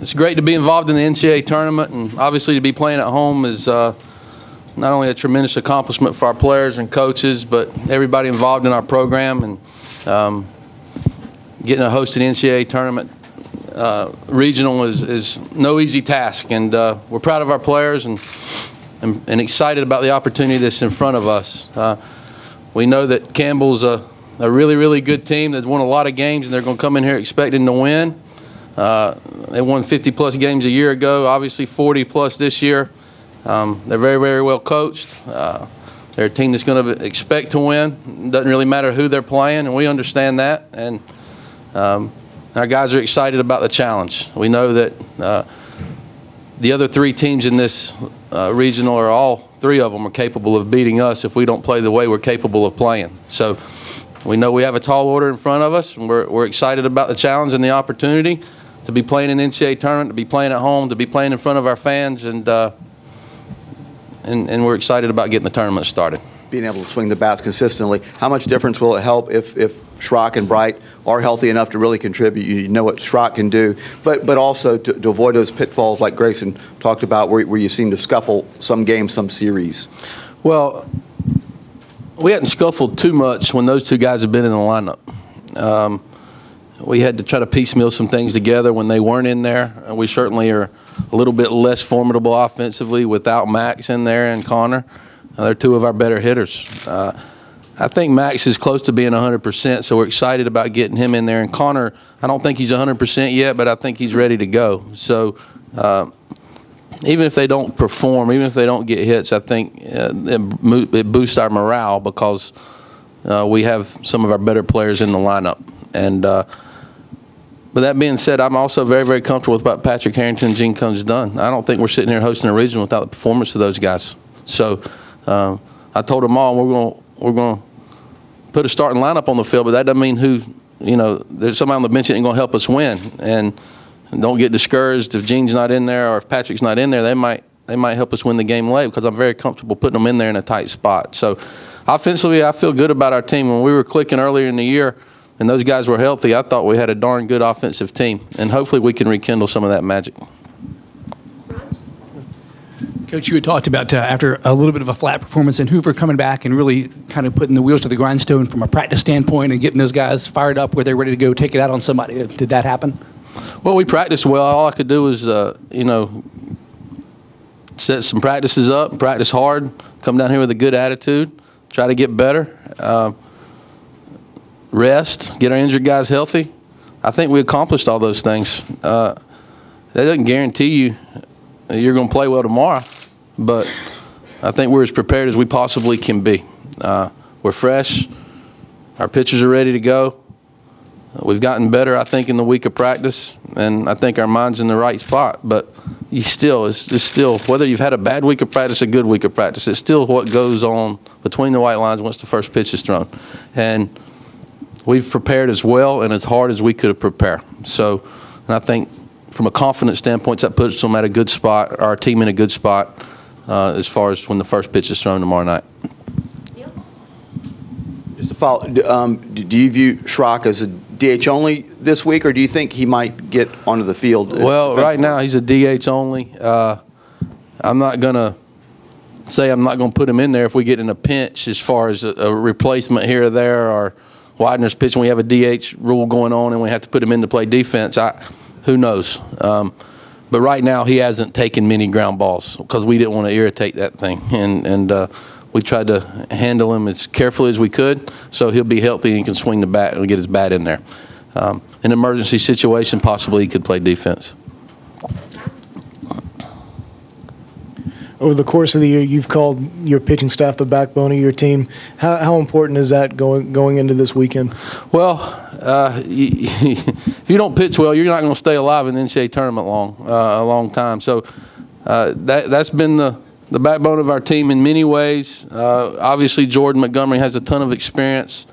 It's great to be involved in the NCAA tournament, and obviously to be playing at home is not only a tremendous accomplishment for our players and coaches, but everybody involved in our program. And getting to host an NCAA tournament regional is no easy task, and we're proud of our players and excited about the opportunity that's in front of us. We know that Campbell's a really, really good team that's won a lot of games, and they're going to come in here expecting to win. They won 50-plus games a year ago, obviously 40-plus this year. They're very, very well coached. They're a team that's going to expect to win. It doesn't really matter who they're playing, and we understand that. And our guys are excited about the challenge. We know that the other three teams in this regional, or all three of them, are capable of beating us if we don't play the way we're capable of playing. So we know we have a tall order in front of us, and we're excited about the challenge and the opportunity to be playing in the NCAA tournament, to be playing at home, to be playing in front of our fans, and we're excited about getting the tournament started. Being able to swing the bats consistently, how much difference will it help if Schrock and Bright are healthy enough to really contribute? You know what Schrock can do, but also to avoid those pitfalls like Grayson talked about, where you seem to scuffle some games, some series. Well, we hadn't scuffled too much when those two guys have been in the lineup. We had to try to piecemeal some things together when they weren't in there. And we certainly are a little bit less formidable offensively without Max in there and Connor. They're two of our better hitters. I think Max is close to being 100%, so we're excited about getting him in there. And Connor, I don't think he's 100% yet, but I think he's ready to go. So even if they don't perform, even if they don't get hits, I think it boosts our morale because we have some of our better players in the lineup. And but that being said, I'm also very, very comfortable with what Patrick Harrington and Gene Cohn's done. I don't think we're sitting here hosting a regional without the performance of those guys. So I told them all we're going to put a starting lineup on the field, but that doesn't mean there's somebody on the bench that ain't going to help us win. And don't get discouraged if Gene's not in there or if Patrick's not in there. They might help us win the game late because I'm very comfortable putting them in there in a tight spot. So offensively, I feel good about our team. When we were clicking earlier in the year and those guys were healthy, I thought we had a darn good offensive team, and hopefully we can rekindle some of that magic. Coach, you had talked about after a little bit of a flat performance in Hoover, coming back and really kind of putting the wheels to the grindstone from a practice standpoint and getting those guys fired up where they're ready to go take it out on somebody. Did that happen? Well, we practiced well. All I could do was, set some practices up, practice hard, come down here with a good attitude, try to get better, rest, get our injured guys healthy. I think we accomplished all those things. That doesn't guarantee you you're going to play well tomorrow, but I think we're as prepared as we possibly can be. We're fresh. Our pitchers are ready to go. We've gotten better, I think, in the week of practice, and I think our mind's in the right spot. But it's still, whether you've had a bad week of practice, a good week of practice, it's still what goes on between the white lines once the first pitch is thrown. And we've prepared as well and as hard as we could have prepared. So, and I think from a confidence standpoint, that puts them at a good spot, our team in a good spot as far as when the first pitch is thrown tomorrow night. Just to follow, do you view Schrock as a DH only this week, or do you think he might get onto the field? Well, right now he's a DH only. I'm not going to say I'm not going to put him in there if we get in a pinch as far as a replacement here or there, or Widener's pitching. We have a DH rule going on and we have to put him in to play defense. Who knows? But right now he hasn't taken many ground balls because we didn't want to irritate that thing. And we tried to handle him as carefully as we could so he'll be healthy and can swing the bat and get his bat in there. An emergency situation, possibly he could play defense. Over the course of the year, you've called your pitching staff the backbone of your team. How important is that going into this weekend? Well, if you don't pitch well, you're not going to stay alive in the NCAA tournament a long time. So that's been the backbone of our team in many ways. Obviously, Jordan Montgomery has a ton of experience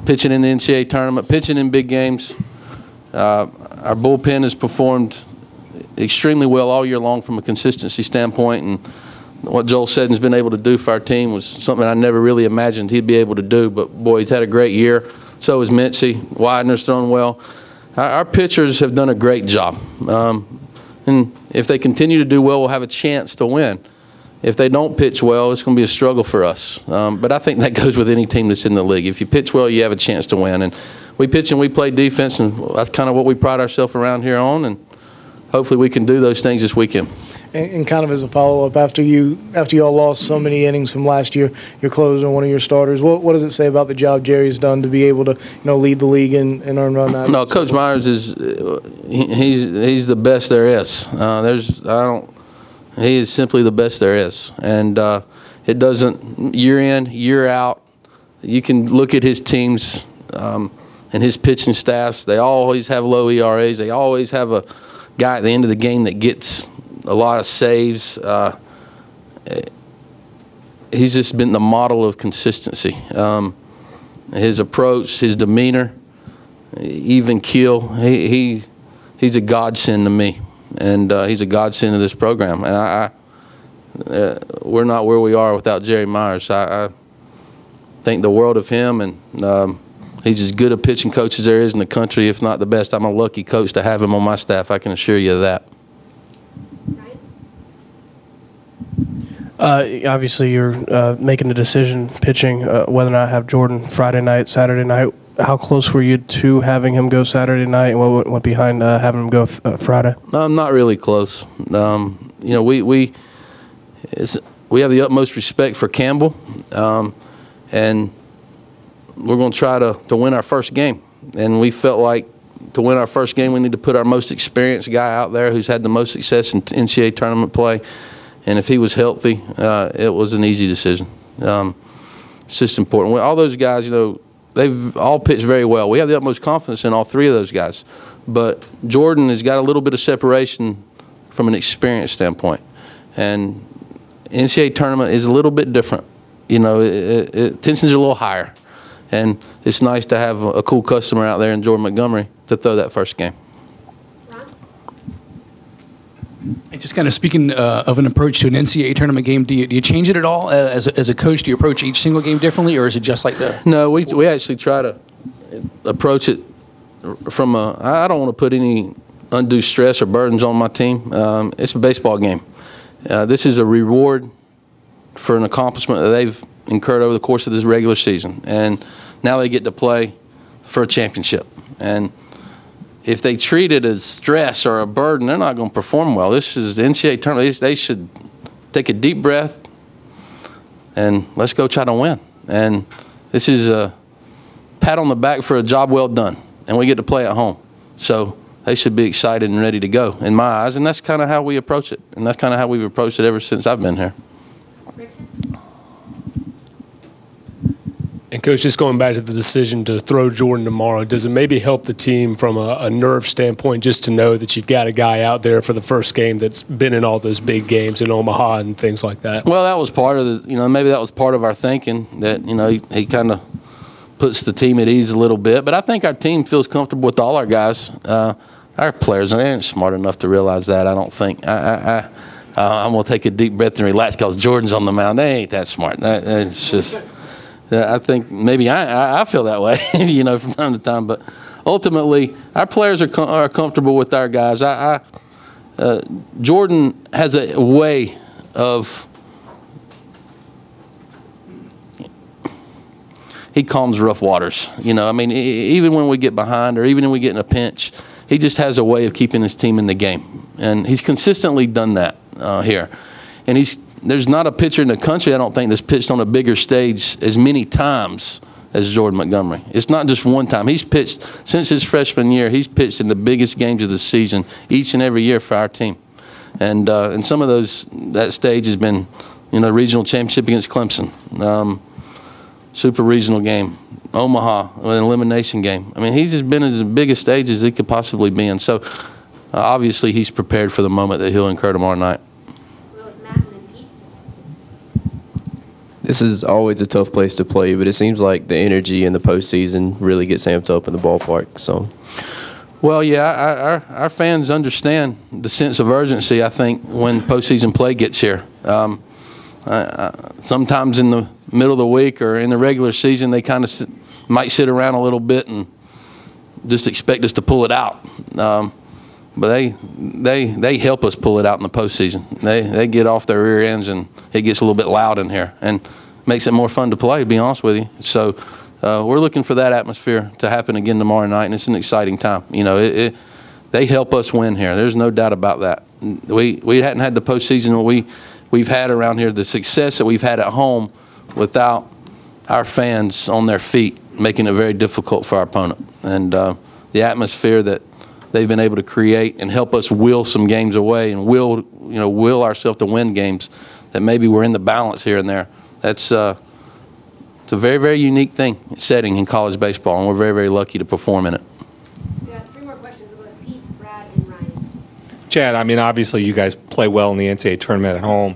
pitching in the NCAA tournament, pitching in big games. Our bullpen has performed extremely well all year long from a consistency standpoint, and what Joel Seddon's been able to do for our team was something I never really imagined he'd be able to do. But boy, he's had a great year. So has Mincy. Widener's thrown well. Our pitchers have done a great job. And if they continue to do well, we'll have a chance to win. If they don't pitch well, it's going to be a struggle for us. But I think that goes with any team that's in the league. If you pitch well, you have a chance to win. And we pitch and we play defense, and that's kind of what we pride ourselves around here on. And hopefully we can do those things this weekend. And kind of as a follow-up, after you all lost so many innings from last year, your closer, one of your starters, what does it say about the job Jerry's done to be able to lead the league in earned run average? No, Coach Myers is he's the best there is. He is simply the best there is, and it doesn't year in, year out. You can look at his teams and his pitching staffs. They always have low ERAs. They always have a guy at the end of the game that gets a lot of saves. He's just been the model of consistency. His approach, his demeanor, even keel. He's a godsend to me, and he's a godsend to this program. And we're not where we are without Jerry Myers. I think the world of him, and he's as good a pitching coach as there is in the country, if not the best. I'm a lucky coach to have him on my staff. I can assure you of that. Obviously, you're making the decision, pitching, whether or not have Jordan Friday night, Saturday night. How close were you to having him go Saturday night, and what went behind having him go Friday? Not really close. We have the utmost respect for Campbell, and we're going to try to win our first game. And we felt like to win our first game, we need to put our most experienced guy out there who's had the most success in NCAA tournament play. And if he was healthy, it was an easy decision. It's just important. All those guys, they've all pitched very well. We have the utmost confidence in all three of those guys. But Jordan has got a little bit of separation from an experience standpoint. And NCAA tournament is a little bit different. Tensions are a little higher. And it's nice to have a cool customer out there in Jordan Montgomery to throw that first game. And just kind of speaking of an approach to an NCAA tournament game, do you change it at all as a coach? Do you approach each single game differently, or is it just like that? No, we actually try to approach it from I don't want to put any undue stress or burdens on my team. It's a baseball game. This is a reward for an accomplishment that they've incurred over the course of this regular season, and now they get to play for a championship. And if they treat it as stress or a burden, they're not going to perform well. This is the NCAA tournament. They should take a deep breath and let's go try to win. And this is a pat on the back for a job well done, and we get to play at home. So they should be excited and ready to go, in my eyes, and that's kind of how we approach it. And that's kind of how we've approached it ever since I've been here. And, Coach, just going back to the decision to throw Jordan tomorrow, does it maybe help the team from a nerve standpoint just to know that you've got a guy out there for the first game that's been in all those big games in Omaha and things like that? Well, that was part of maybe that was part of our thinking, that, he kind of puts the team at ease a little bit. But I think our team feels comfortable with all our guys. Our players, they aren't smart enough to realize that, I don't think. I'm going to take a deep breath and relax because Jordan's on the mound. They ain't that smart. It's just... I think maybe I feel that way, from time to time. But ultimately, our players are comfortable with our guys. Jordan has a way of he calms rough waters. Even when we get behind or even when we get in a pinch, he just has a way of keeping his team in the game, and he's consistently done that here. And there's not a pitcher in the country, I don't think, that's pitched on a bigger stage as many times as Jordan Montgomery. It's not just one time. He's pitched, since his freshman year, he's pitched in the biggest games of the season each and every year for our team. And some of that stage has been, regional championship against Clemson, super regional game, Omaha, an elimination game. He's just been as big a stage as he could possibly be in. So obviously he's prepared for the moment that he'll incur tomorrow night. This is always a tough place to play, but it seems like the energy in the postseason really gets amped up in the ballpark. So, well, yeah, our fans understand the sense of urgency, I think, when postseason play gets here. Sometimes in the middle of the week or in the regular season, they kind of might sit around a little bit and just expect us to pull it out. but they help us pull it out in the postseason. They get off their rear ends, and it gets a little bit loud in here, and makes it more fun to play, to be honest with you. So we're looking for that atmosphere to happen again tomorrow night, and it's an exciting time. You know, they help us win here. There's no doubt about that. We hadn't had the postseason we've had around here, the success that we've had at home without our fans on their feet, making it very difficult for our opponent. And the atmosphere that they've been able to create and help us will some games away and will ourselves to win games that maybe we're in the balance here and there. That's it's a very, very unique setting in college baseball, and we're very, very lucky to perform in it. We got 3 more questions. We'll go to Pete, Brad, and Ryan. Chad, I mean, obviously you guys play well in the NCAA tournament at home.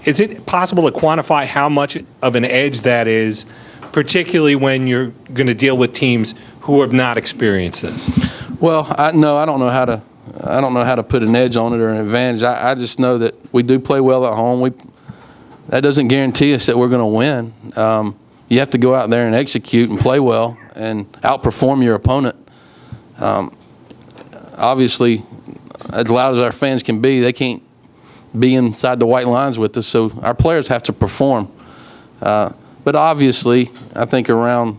Is it possible to quantify how much of an edge that is, particularly when you're going to deal with teams who have not experienced this? Well, I don't know how to put an edge on it or an advantage. I just know that we do play well at home. That doesn't guarantee us that we're going to win. You have to go out there and execute and play well and outperform your opponent. Obviously, as loud as our fans can be, they can't be inside the white lines with us, so our players have to perform. But obviously, I think around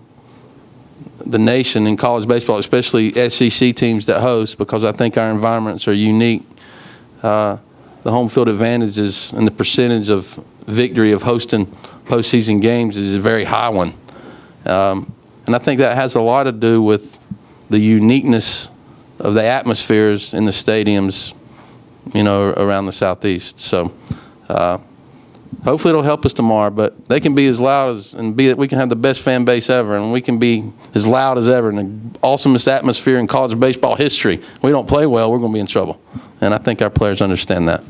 the nation in college baseball, especially SEC teams that host, because I think our environments are unique, the home field advantages and the percentage of victory of hosting postseason games is a very high one. And I think that has a lot to do with the uniqueness of the atmospheres in the stadiums, you know, around the Southeast. So hopefully it'll help us tomorrow, but they can be as loud as, and we can have the best fan base ever, and we can be as loud as ever in the awesomest atmosphere in college baseball history. We don't play well, we're going to be in trouble. And I think our players understand that.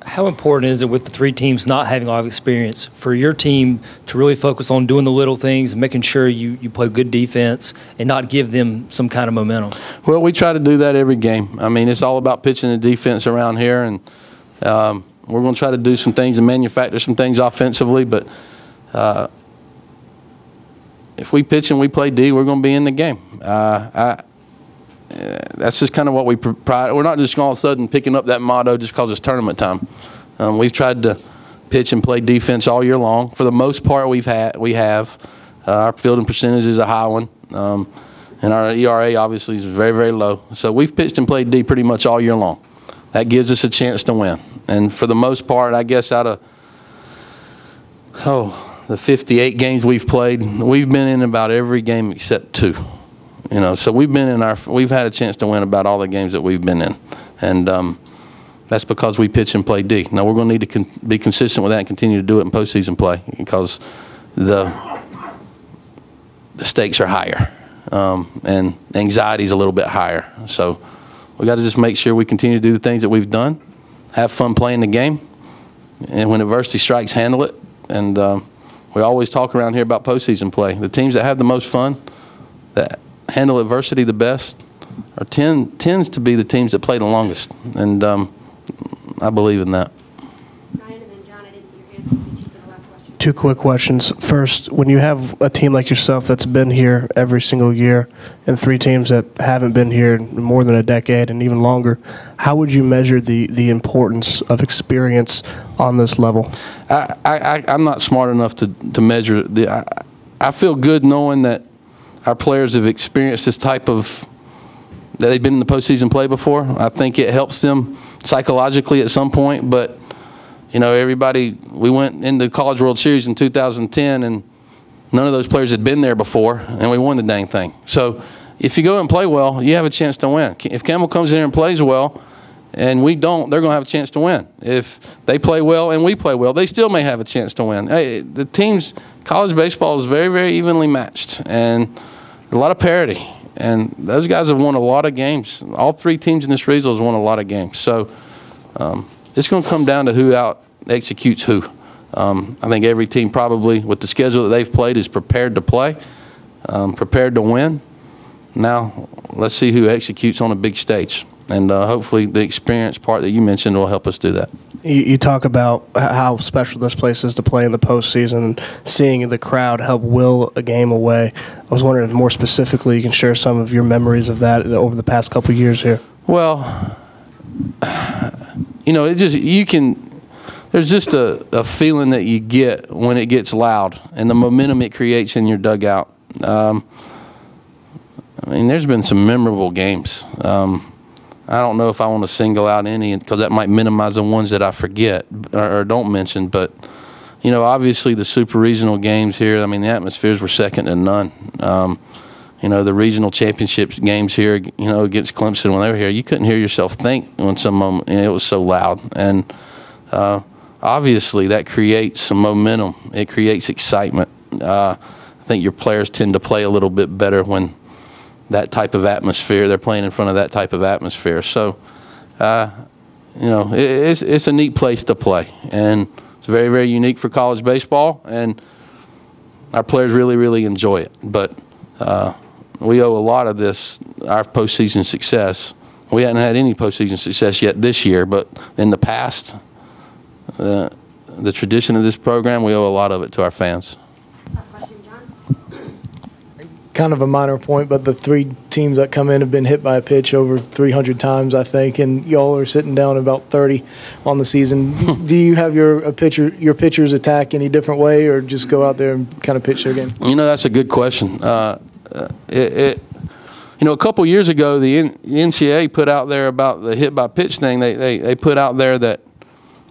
How important is it with the 3 teams not having a lot of experience for your team to really focus on doing the little things and making sure you play good defense and not give them some kind of momentum? Well, we try to do that every game. I mean, it's all about pitching the defense around here, and we're going to try to do some things and manufacture some things offensively, but if we pitch and we play D, we're going to be in the game. That's just kind of what we pride. We're not just all of a sudden picking up that motto just because it's tournament time. We've tried to pitch and play defense all year long. For the most part, we have. Our fielding percentage is a high one, and our ERA obviously is very, very low. So we've pitched and played D pretty much all year long. That gives us a chance to win. And for the most part, I guess out of the 58 games we've played, we've been in about every game except 2. You know, so we've had a chance to win about all the games that we've been in, and that's because we pitch and play D. Now we're going to need to be consistent with that and continue to do it in postseason play because the stakes are higher and anxiety is a little bit higher. So we got to just make sure we continue to do the things that we've done, have fun playing the game, and when adversity strikes, handle it. And we always talk around here about postseason play. The teams that have the most fun, that handle adversity the best, tends to be the teams that play the longest, and I believe in that. Ryan, and then John, I didn't see your hands, so we'll get you for the last question. 2 quick questions. First, when you have a team like yourself that's been here every single year and 3 teams that haven't been here in more than a decade and even longer, how would you measure the importance of experience on this level? I'm not smart enough to measure I feel good knowing that our players have experienced this type of, that they've been in the postseason play before. I think it helps them psychologically at some point, but you know, we went in the College World Series in 2010 and none of those players had been there before, and we won the dang thing. So if you go and play well, you have a chance to win. If Campbell comes in here and plays well and we don't, they're going to have a chance to win. If they play well and we play well, they still may have a chance to win. Hey, the teams, college baseball is very, very evenly matched, and a lot of parity, and those guys have won a lot of games. All 3 teams in this regional has won a lot of games. So it's going to come down to who out executes who. I think every team probably, with the schedule that they've played, is prepared to play, prepared to win. Now let's see who executes on a big stage, and hopefully the experience part that you mentioned will help us do that. You talk about how special this place is to play in the postseason, and seeing the crowd help will a game away. I was wondering if more specifically you can share some of your memories of that over the past couple of years here. Well, you know, there's just a feeling that you get when it gets loud and the momentum it creates in your dugout. I mean, there's been some memorable games. I don't know if I want to single out any because that might minimize the ones that I forget or don't mention. But, you know, obviously the super regional games here, I mean, the atmospheres were second to none. You know, the regional championship games here, you know, against Clemson when they were here, you couldn't hear yourself think when it was so loud. And obviously that creates some momentum. It creates excitement. I think your players tend to play a little bit better when that type of atmosphere, they're playing in front of that type of atmosphere. So, you know, it's a neat place to play. And it's very, very unique for college baseball. And our players really, really enjoy it. But we owe a lot of this, our postseason success. We hadn't had any postseason success yet this year, but in the past, the tradition of this program, we owe a lot of it to our fans. Last question, John. Kind of a minor point, but the 3 teams that come in have been hit by a pitch over 300 times, I think, and y'all are sitting down about 30 on the season. Do you have your pitchers attack any different way, or just go out there and kind of pitch their game? You know, that's a good question. You know, a couple years ago, the NCAA put out there about the hit by pitch thing. They put out there that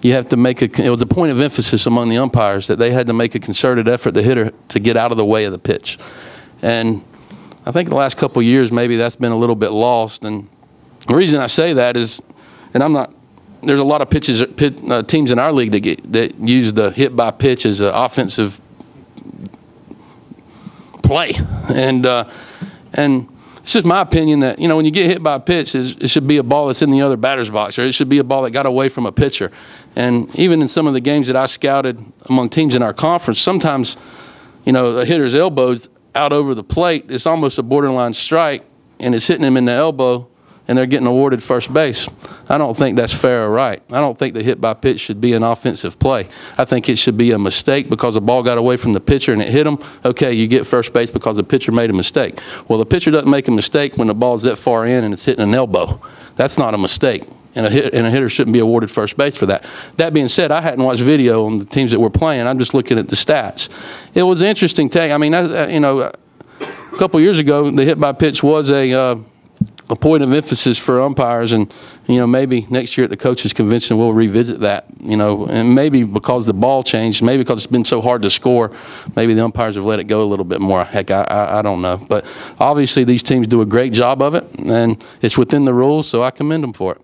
you have to make it was a point of emphasis among the umpires that they had to make a concerted effort, the hitter, to get out of the way of the pitch. And I think the last couple of years, maybe that's been a little bit lost. And the reason I say that is, and I'm not, there's a lot of teams in our league that use the hit by pitch as an offensive play. And it's just my opinion that, you know, when you get hit by a pitch, it should be a ball that's in the other batter's box, or it should be a ball that got away from a pitcher. And even in some of the games that I scouted among teams in our conference, sometimes, you know, the hitter's elbow's out over the plate, it's almost a borderline strike, and it's hitting him in the elbow, and they're getting awarded first base. I don't think that's fair or right. I don't think the hit by pitch should be an offensive play. I think it should be a mistake because the ball got away from the pitcher and it hit him. Okay, you get first base because the pitcher made a mistake. Well, the pitcher doesn't make a mistake when the ball's that far in and it's hitting an elbow. That's not a mistake. And a hitter shouldn't be awarded first base for that. That being said, I hadn't watched video on the teams that were playing. I'm just looking at the stats. It was an interesting take. I mean, you know, a couple years ago, the hit by pitch was a point of emphasis for umpires, and you know, maybe next year at the coaches convention we'll revisit that. You know, and maybe because the ball changed, maybe because it's been so hard to score, maybe the umpires have let it go a little bit more. Heck, I don't know. But obviously these teams do a great job of it, and it's within the rules, so I commend them for it.